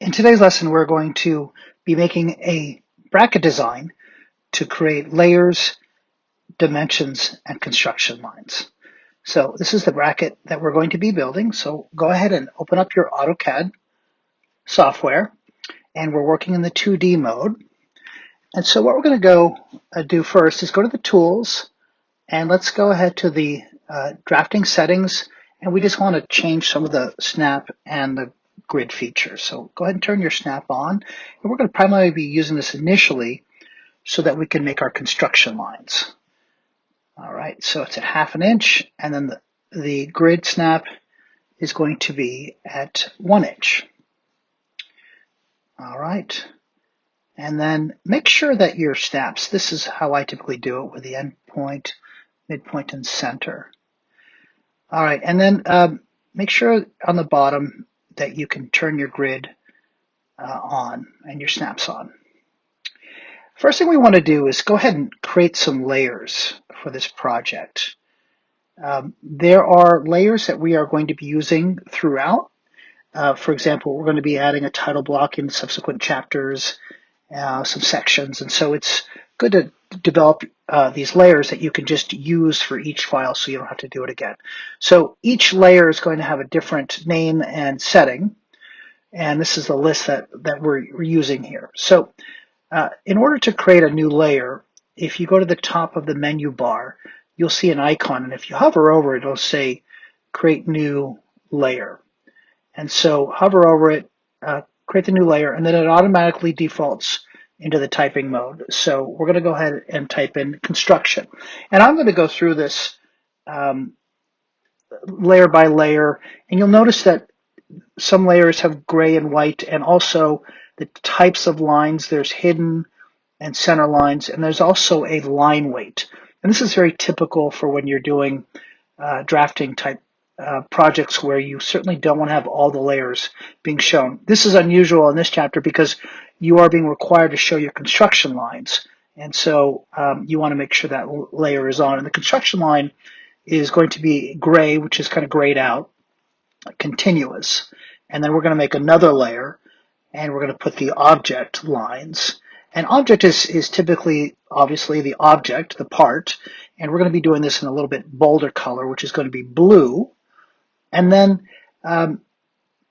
In today's lesson, we're going to be making a bracket design to create layers, dimensions, and construction lines. So this is the bracket that we're going to be building. So go ahead and open up your AutoCAD software, and we're working in the 2D mode. And so what we're going to go do first is go to the tools, and let's go ahead to the drafting settings, and we just want to change some of the snap and the grid features. So go ahead and turn your snap on, and we're going to primarily be using this initially so that we can make our construction lines. All right, so it's at 1/2 inch, and then the grid snap is going to be at 1 inch. All right, and then make sure that your snaps, this is how I typically do it with the end point, midpoint, and center. All right, and then make sure on the bottom that you can turn your grid on and your snaps on. First thing we want to do is go ahead and create some layers for this project. There are layers that we are going to be using throughout. For example, we're going to be adding a title block in subsequent chapters, some sections, and so it's good to develop these layers that you can just use for each file so you don't have to do it again. So each layer is going to have a different name and setting, and this is the list that we're using here. So in order to create a new layer, if you go to the top of the menu bar, you'll see an icon, and if you hover over it, it'll say create new layer. And so hover over it, create the new layer, and then it automatically defaults into the typing mode. So we're going to go ahead and type in construction. And I'm going to go through this layer by layer, and you'll notice that some layers have gray and white, and also the types of lines. There's hidden and center lines, and there's also a line weight. And this is very typical for when you're doing drafting type projects where you certainly don't want to have all the layers being shown. This is unusual in this chapter because you are being required to show your construction lines. And so you want to make sure that layer is on. And the construction line is going to be gray, which is kind of grayed out, continuous. And then we're going to make another layer, and we're going to put the object lines. And object is typically, obviously, the object, the part, and we're going to be doing this in a little bit bolder color, which is going to be blue. And then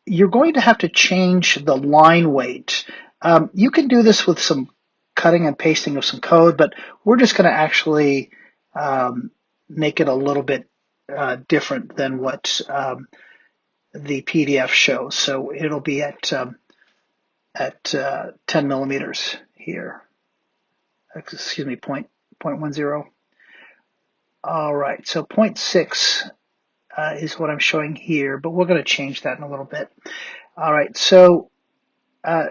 you're going to have to change the line weight. You can do this with some cutting and pasting of some code, but we're just going to actually make it a little bit different than what the PDF shows. So it'll be at 10 millimeters here. Excuse me, 0.10. All right, so 0.6 is what I'm showing here, but we're going to change that in a little bit. All right, so all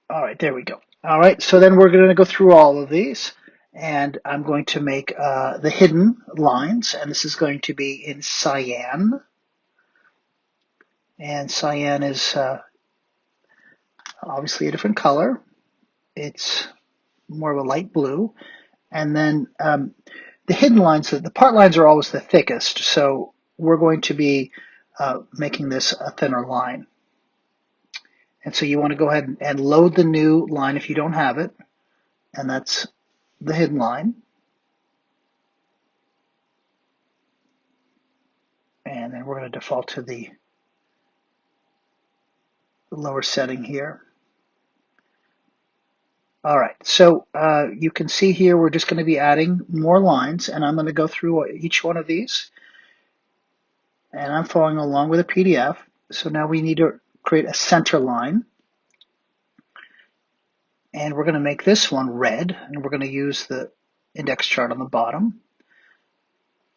right, there we go. All right, so then we're going to go through all of these, and I'm going to make the hidden lines, and this is going to be in cyan. And cyan is obviously a different color. It's more of a light blue. And then the hidden lines, the part lines are always the thickest, so we're going to be making this a thinner line. And so you want to go ahead and load the new line if you don't have it, and that's the hidden line. And then we're going to default to the lower setting here. All right, so you can see here we're just going to be adding more lines, and I'm going to go through each one of these. And I'm following along with a PDF. So now we need to create a center line. And we're going to make this one red, and we're going to use the index chart on the bottom.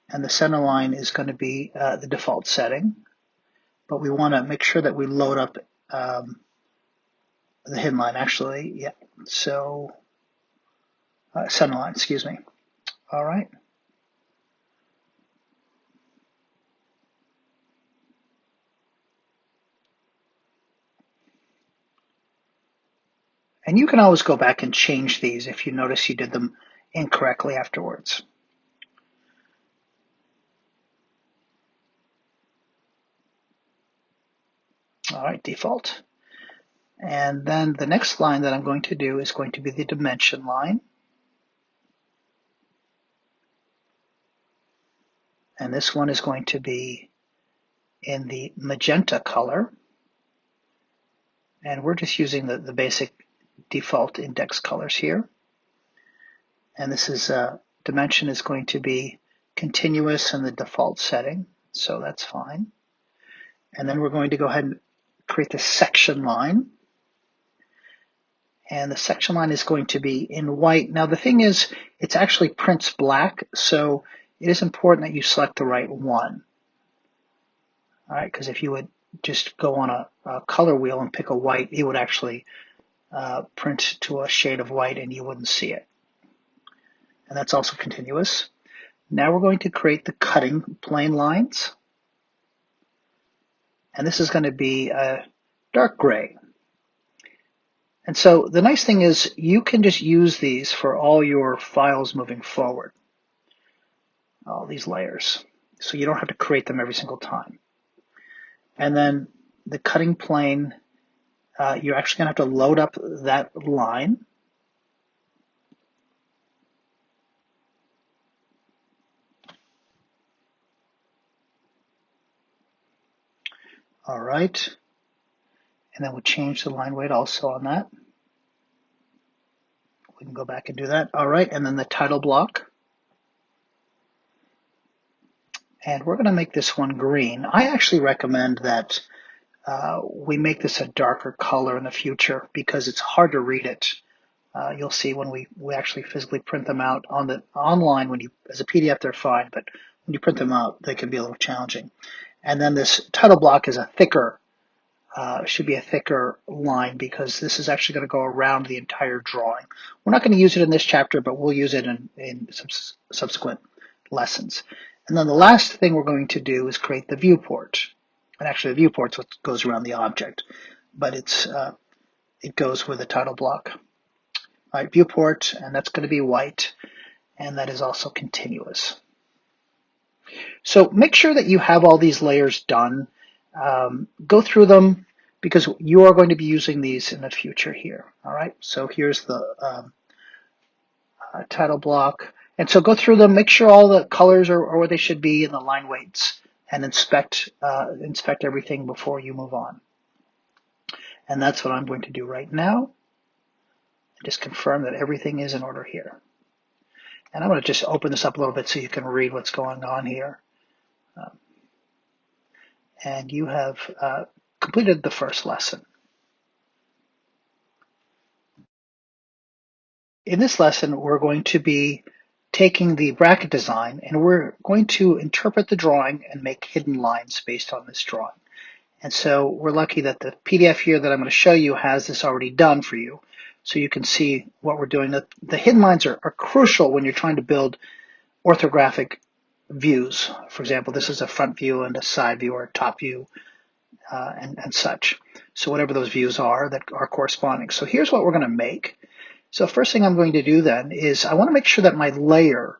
And the center line is going to be the default setting. But we want to make sure that we load up the hidden line, actually. Yeah, so center line, excuse me. All right. And you can always go back and change these if you notice you did them incorrectly afterwards. All right, default. And then the next line that I'm going to do is going to be the dimension line. And this one is going to be in the magenta color. And we're just using the basic default index colors here. And this is dimension is going to be continuous in the default setting, so that's fine. And then we're going to go ahead and create the section line. And the section line is going to be in white. Now the thing is, it's actually prints black, so it is important that you select the right one. All right, because if you would just go on a color wheel and pick a white, it would actually print to a shade of white and you wouldn't see it. And that's also continuous. Now we're going to create the cutting plane lines. And this is going to be a dark gray. And so the nice thing is you can just use these for all your files moving forward, all these layers. So you don't have to create them every single time. And then the cutting plane, you're actually going to have to load up that line. All right. And then we'll change the line weight also on that. We can go back and do that. All right. And then the title block. And we're going to make this one green. I actually recommend that we make this a darker color in the future because it's hard to read it. You'll see when we actually physically print them out on the online. When you, as a PDF, they're fine, but when you print them out, they can be a little challenging. And then this title block is a thicker, should be a thicker line because this is actually going to go around the entire drawing. We're not going to use it in this chapter, but we'll use it in subsequent lessons. And then the last thing we're going to do is create the viewport. And actually, the viewport's what goes around the object, but it goes with the title block. All right, viewport, and that's going to be white, and that is also continuous. So make sure that you have all these layers done. Go through them because you are going to be using these in the future here. All right, so here's the title block. And so go through them, make sure all the colors are where they should be in the line weights, and inspect everything before you move on. And that's what I'm going to do right now. Just confirm that everything is in order here. And I'm going to just open this up a little bit so you can read what's going on here. And you have completed the first lesson. In this lesson, we're going to be taking the bracket design and we're going to interpret the drawing and make hidden lines based on this drawing. And so we're lucky that the PDF here that I'm going to show you has this already done for you, so you can see what we're doing. The hidden lines are crucial when you're trying to build orthographic views. For example, this is a front view and a side view or a top view and such. So whatever those views are that are corresponding. So here's what we're going to make. So first thing I'm going to do then is I want to make sure that my layer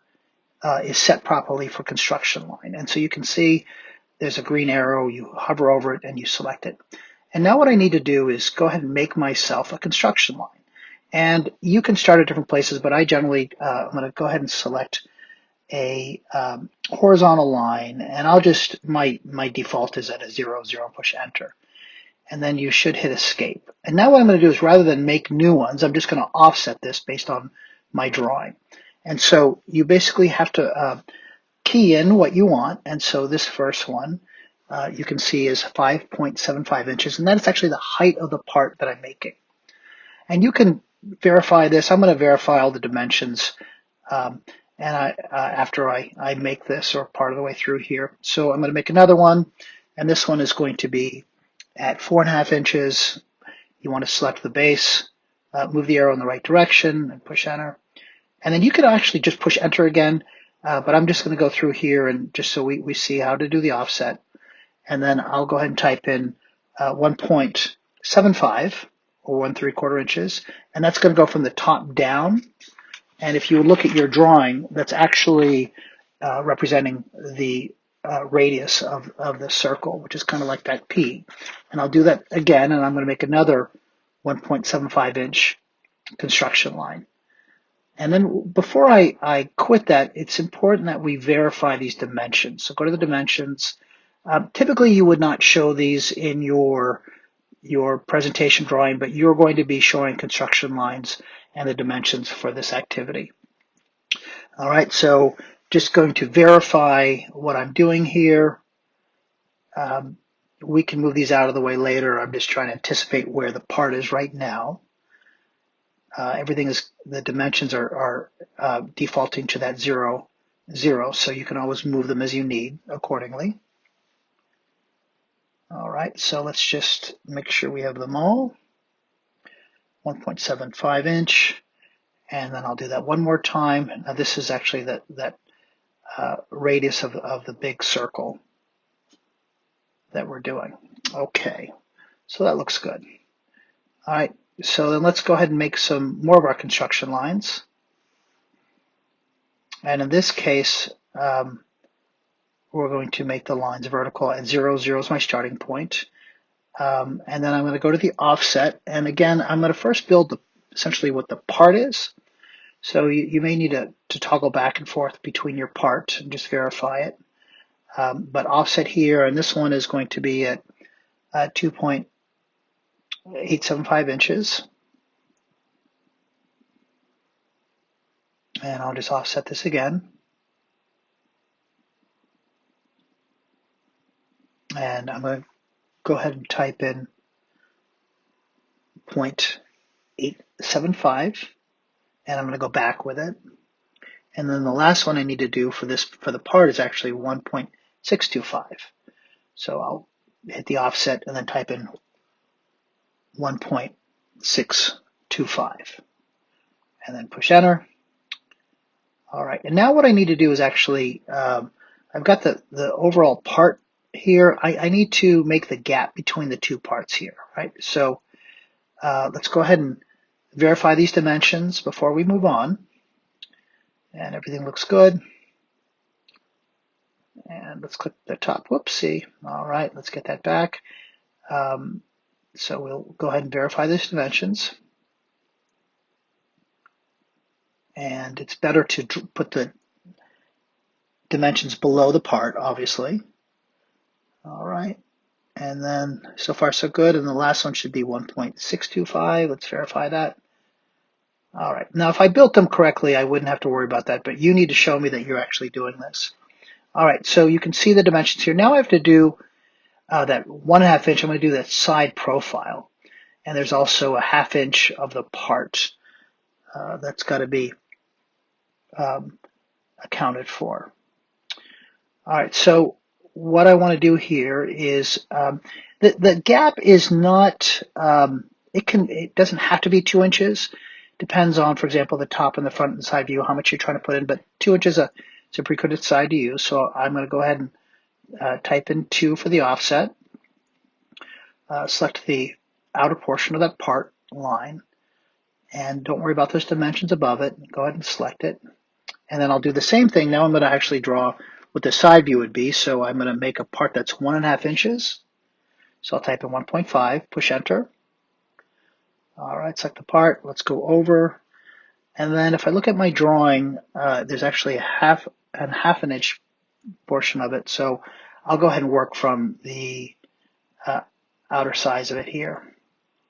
is set properly for construction line. And so you can see there's a green arrow, you hover over it and you select it. And now what I need to do is go ahead and make myself a construction line. And you can start at different places, but I generally, I'm going to go ahead and select a horizontal line, and I'll just, my default is at a 0, 0, push enter. And then you should hit escape. And now what I'm going to do is rather than make new ones, I'm just going to offset this based on my drawing. And so you basically have to key in what you want. And so this first one, you can see is 5.75 inches, and that's actually the height of the part that I'm making. And you can verify this. I'm going to verify all the dimensions after I make this or part of the way through here. So I'm going to make another one, and this one is going to be at 4.5 inches. You want to select the base, move the arrow in the right direction, and push enter. And then you can actually just push enter again, but I'm just going to go through here and just so we see how to do the offset. And then I'll go ahead and type in 1.75 or 1.75 inches, and that's going to go from the top down. And if you look at your drawing, that's actually representing the radius of the circle, which is kind of like that P. And I'll do that again, and I'm going to make another 1.75 inch construction line. And then before I quit that, it's important that we verify these dimensions. So go to the dimensions. Typically, you would not show these in your presentation drawing, but you're going to be showing construction lines and the dimensions for this activity. All right, so just going to verify what I'm doing here. We can move these out of the way later. I'm just trying to anticipate where the part is right now. Everything is, the dimensions are defaulting to that 0, 0, so you can always move them as you need accordingly. All right, so let's just make sure we have them all. 1.75 inch, and then I'll do that one more time. Now this is actually that radius of the big circle that we're doing. Okay, so that looks good. All right, so then let's go ahead and make some more of our construction lines. And in this case, we're going to make the lines vertical at 0, 0 is my starting point. And then I'm going to go to the offset. And again, I'm going to first build essentially what the part is. So you may need to toggle back and forth between your part and just verify it. But offset here, and this one is going to be at 2.875 inches. And I'll just offset this again. And I'm going to go ahead and type in 0.875, and I'm going to go back with it. And then the last one I need to do for the part is actually 1.625. So I'll hit the offset and then type in 1.625 and then push enter. All right, and now what I need to do is actually, I've got the overall part here. I need to make the gap between the two parts here, right? So let's go ahead and verify these dimensions before we move on. And everything looks good. And let's click the top, whoopsie. All right, let's get that back. So we'll go ahead and verify these dimensions. And it's better to put the dimensions below the part, obviously. All right, and then so far so good. And the last one should be 1.625. Let's verify that. All right, now if I built them correctly, I wouldn't have to worry about that, but you need to show me that you're actually doing this. All right, so you can see the dimensions here. Now I have to do that 1.5 inch. I'm going to do that side profile. And there's also a 1/2 inch of the part that's got to be accounted for. All right, so what I want to do here is the gap is not, it doesn't have to be 2 inches. Depends on, for example, the top and the front and side view, how much you're trying to put in, but 2 inches is a pretty good side to use. So I'm going to go ahead and type in 2 for the offset. Select the outer portion of that part line. And don't worry about those dimensions above it. Go ahead and select it. And then I'll do the same thing. Now I'm going to actually draw what the side view would be. So I'm going to make a part that's 1.5 inches. So I'll type in 1.5, push enter. All right, select the part. Let's go over. And then if I look at my drawing, there's actually a half an inch portion of it. So I'll go ahead and work from the outer size of it here.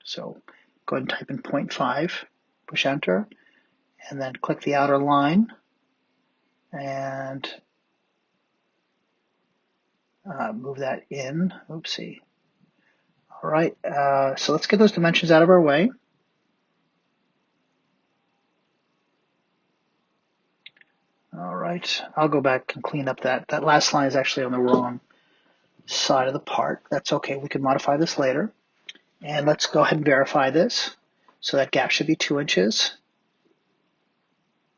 So go ahead and type in 0.5, push enter, and then click the outer line and move that in. Oopsie. All right, so let's get those dimensions out of our way. All right, I'll go back and clean up that. That last line is actually on the wrong side of the part. That's okay, we can modify this later. And let's go ahead and verify this. So that gap should be 2 inches.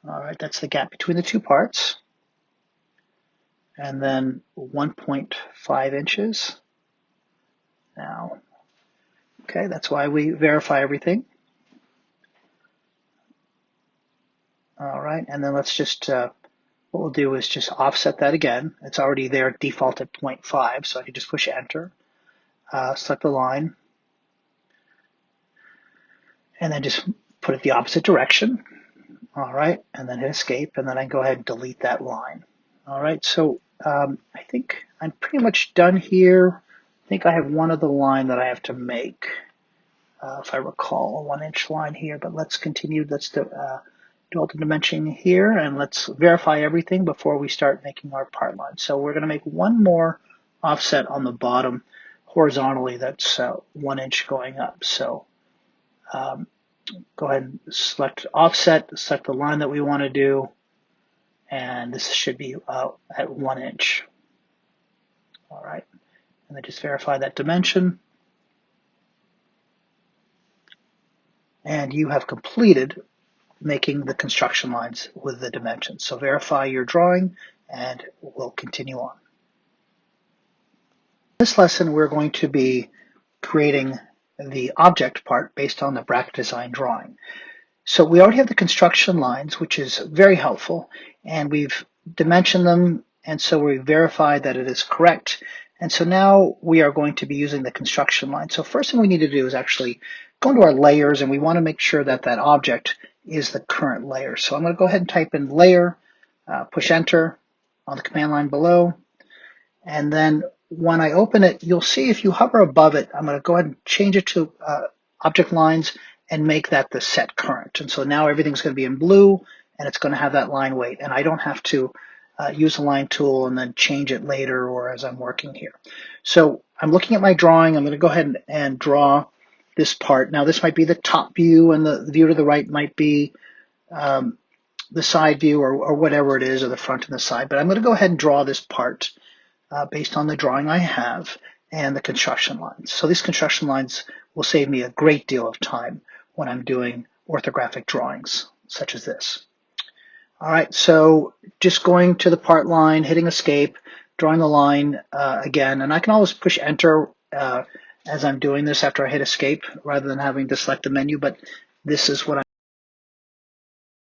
All right, that's the gap between the two parts. And then 1.5 inches. Now, okay, that's why we verify everything. All right, and then let's just what we'll do is just offset that again. It's already there default at 0.5, so I can just push enter, select the line, and then just put it the opposite direction. All right, and then hit escape, and then I can go ahead and delete that line. All right, so I think I'm pretty much done here. I think I have one other line that I have to make, if I recall, a 1-inch line here, but let's continue. Let's do all the dimensioning here, and let's verify everything before we start making our part line. So we're going to make one more offset on the bottom horizontally that's 1 inch going up. So go ahead and select offset, select the line that we want to do, and this should be at 1 inch. All right, and then just verify that dimension. And you have completed making the construction lines with the dimensions. So verify your drawing, and we'll continue on. In this lesson, we're going to be creating the object part based on the BracketDesign drawing. So we already have the construction lines, which is very helpful, and we've dimensioned them, and so we verify that it is correct. And so now we are going to be using the construction line. So first thing we need to do is actually go into our layers, and we want to make sure that that object is the current layer. So I'm going to go ahead and type in layer, push enter on the command line below, and then when I open it, you'll see if you hover above it, I'm going to go ahead and change it to object lines and make that the set current. And so now everything's going to be in blue, and it's going to have that line weight. And I don't have to use the line tool and then change it later or as I'm working here. So I'm looking at my drawing. I'm going to go ahead and draw this part. Now this might be the top view, and the view to the right might be the side view or whatever it is, or the front and the side. But I'm going to go ahead and draw this part based on the drawing I have and the construction lines. So these construction lines will save me a great deal of time when I'm doing orthographic drawings such as this. All right, so just going to the part line, hitting escape, drawing the line again, and I can always push enter as I'm doing this after I hit escape rather than having to select the menu, but this is what